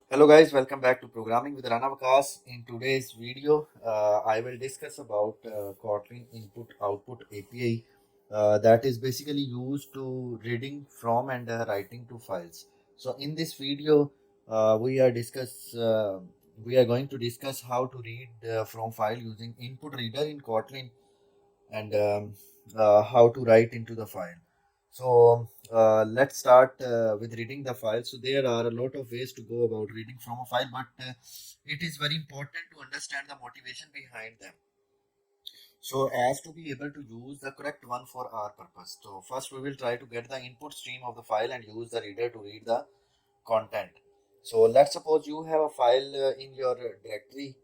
Hello guys, welcome back to Programming with Rana Waqas. In today's video, I will discuss about Kotlin input output API that is basically used to reading from and writing to files. So in this video, we are going to discuss how to read from file using input reader in Kotlin and how to write into the file. So let's start with reading the file. So there are a lot of ways to go about reading from a file, but it is very important to understand the motivation behind them. So as to be able to use the correct one for our purpose. So first we will try to get the input stream of the file and use the reader to read the content. So let's suppose you have a file in your directory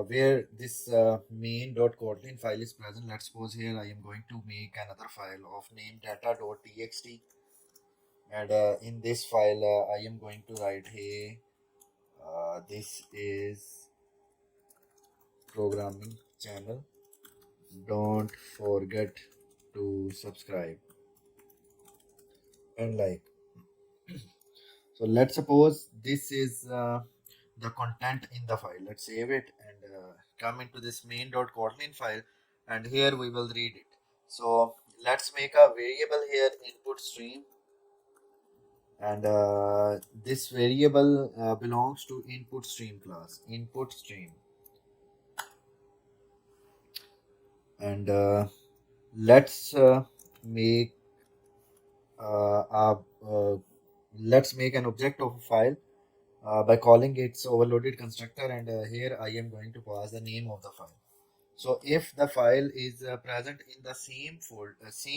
where this main.kotlin file is present. Let's suppose here I am going to make another file of name data.txt, and in this file I am going to write, hey, this is programming channel, don't forget to subscribe and like. So let's suppose this is the content in the file. Let's save it and come into this main.kotlin file, and here we will read it. So let's make a variable here, input stream, and this variable belongs to input stream class, input stream, and let's make a let's make an object of a file by calling its overloaded constructor, and here I am going to pass the name of the file. So if the file is present in the same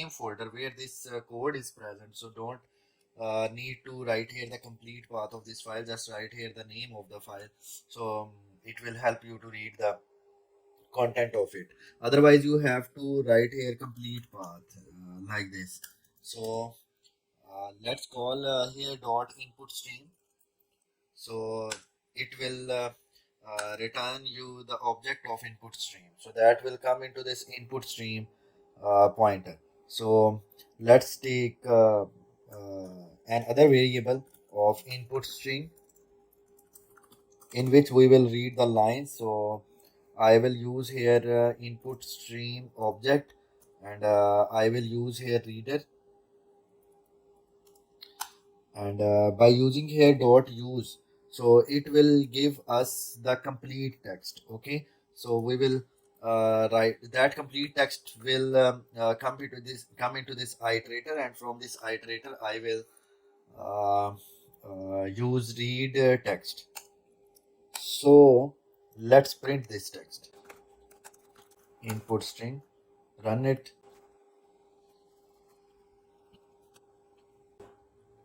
folder where this code is present, so don't need to write here the complete path of this file, just write here the name of the file. So it will help you to read the content of it. Otherwise you have to write here complete path like this. So let's call here dot input string. So it will return you the object of input stream, so that will come into this input stream pointer. So let's take another variable of input string in which we will read the lines. So I will use here input stream object, and I will use here reader, and by using here dot use, so it will give us the complete text. Okay, so we will write that complete text will come into this iterator, and from this iterator I will uh, use read text. So let's print this text, input string, run it.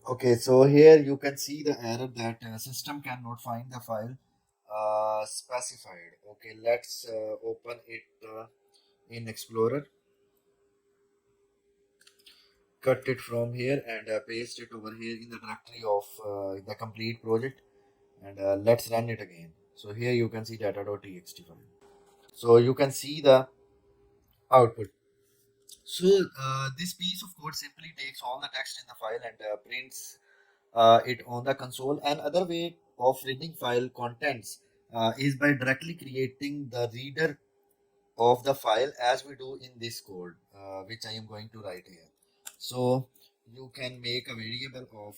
Okay, so here you can see the error that system cannot find the file specified. Okay, let's open it in Explorer, cut it from here, and paste it over here in the directory of the complete project, and let's run it again. So here you can see data.txt file. So you can see the output. So this piece of code simply takes all the text in the file and prints it on the console. Another way of reading file contents is by directly creating the reader of the file as we do in this code, which I am going to write here. So you can make a variable of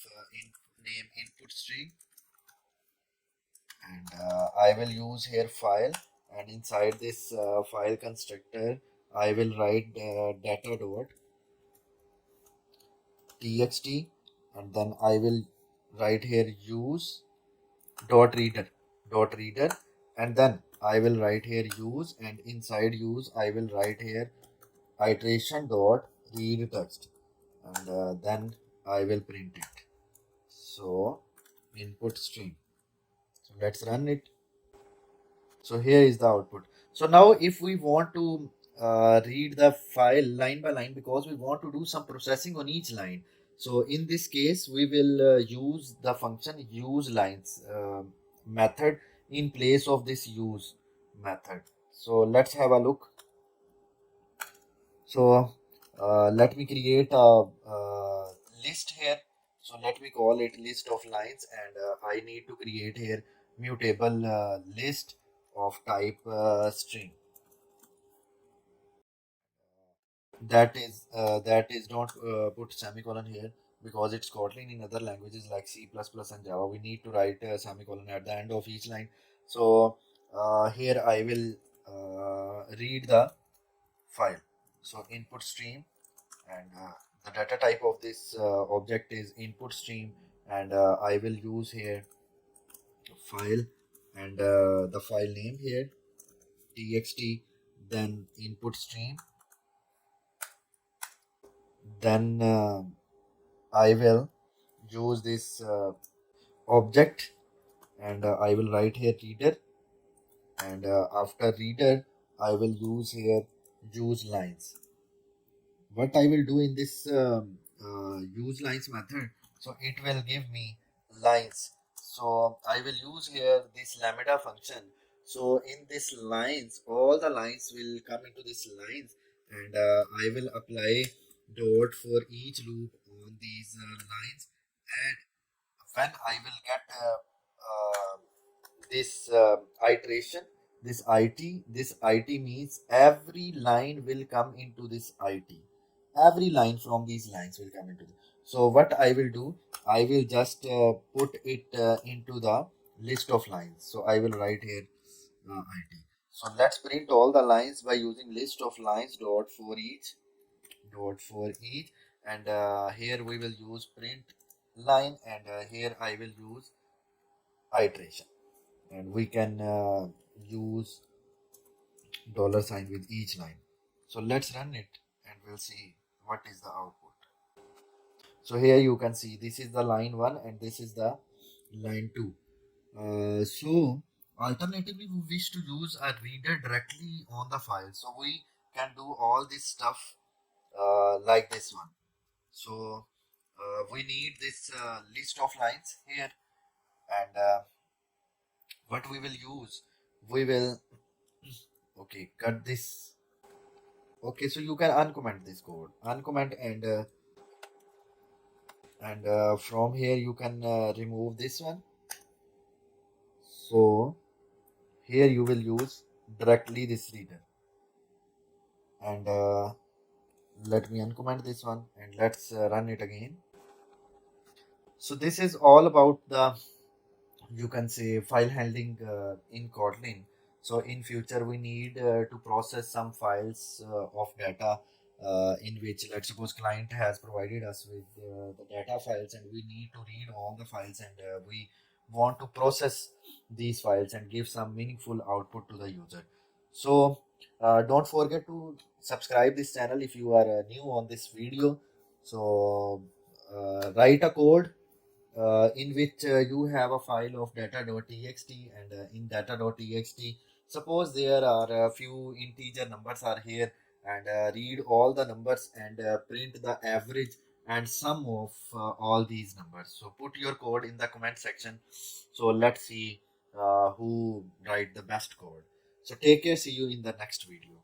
name input string, and I will use here file, and inside this file constructor I will write data dot txt, and then I will write here use dot reader, and then I will write here use, and inside use I will write here iteration dot read text, and then I will print it. So input stream. So let's run it. So here is the output. So now if we want to read the file line by line, because we want to do some processing on each line, so in this case we will use the function use lines method in place of this use method. So let's have a look. So let me create a list here. So let me call it list of lines, and I need to create here mutable list of type string. That is don't put semicolon here because it's Kotlin. In other languages like C++ and Java, we need to write a semicolon at the end of each line. So here I will read the file. So input stream, and the data type of this object is input stream, and I will use here file, and the file name here txt, then input stream, then I will use this object, and I will write here reader, and after reader I will use here use lines. What I will do in this use lines method, so it will give me lines. So I will use here this lambda function. So in this lines, all the lines will come into this lines, and I will apply dot for each loop on these lines, and when I will get this iteration, this it means every line will come into this it. Every line from these lines will come into this. So what I will do, I will just put it into the list of lines. So I will write here it. So let's print all the lines by using list of lines dot for each, and here we will use print line, and here I will use iteration, and we can use dollar sign with each line. So let's run it and we'll see what is the output. So here you can see this is the line 1 and this is the line 2. So alternatively we wish to use a reader directly on the file, so we can do all this stuff like this one. So we need this list of lines here, and what we will use, we will okay, cut this. Okay, so you can uncomment this code, uncomment, and from here you can remove this one. So here you will use directly this reader, and let me uncomment this one and let's run it again. So this is all about the, you can say, file handling in Kotlin. So in future we need to process some files of data, in which, let's suppose, client has provided us with the data files, and we need to read all the files, and we want to process these files and give some meaningful output to the user. So don't forget to subscribe this channel if you are new on this video. So write a code in which you have a file of data.txt, and in data.txt, suppose there are a few integer numbers are here, and read all the numbers and print the average and sum of all these numbers. So put your code in the comment section, so let's see who write the best code. So take care, see you in the next video.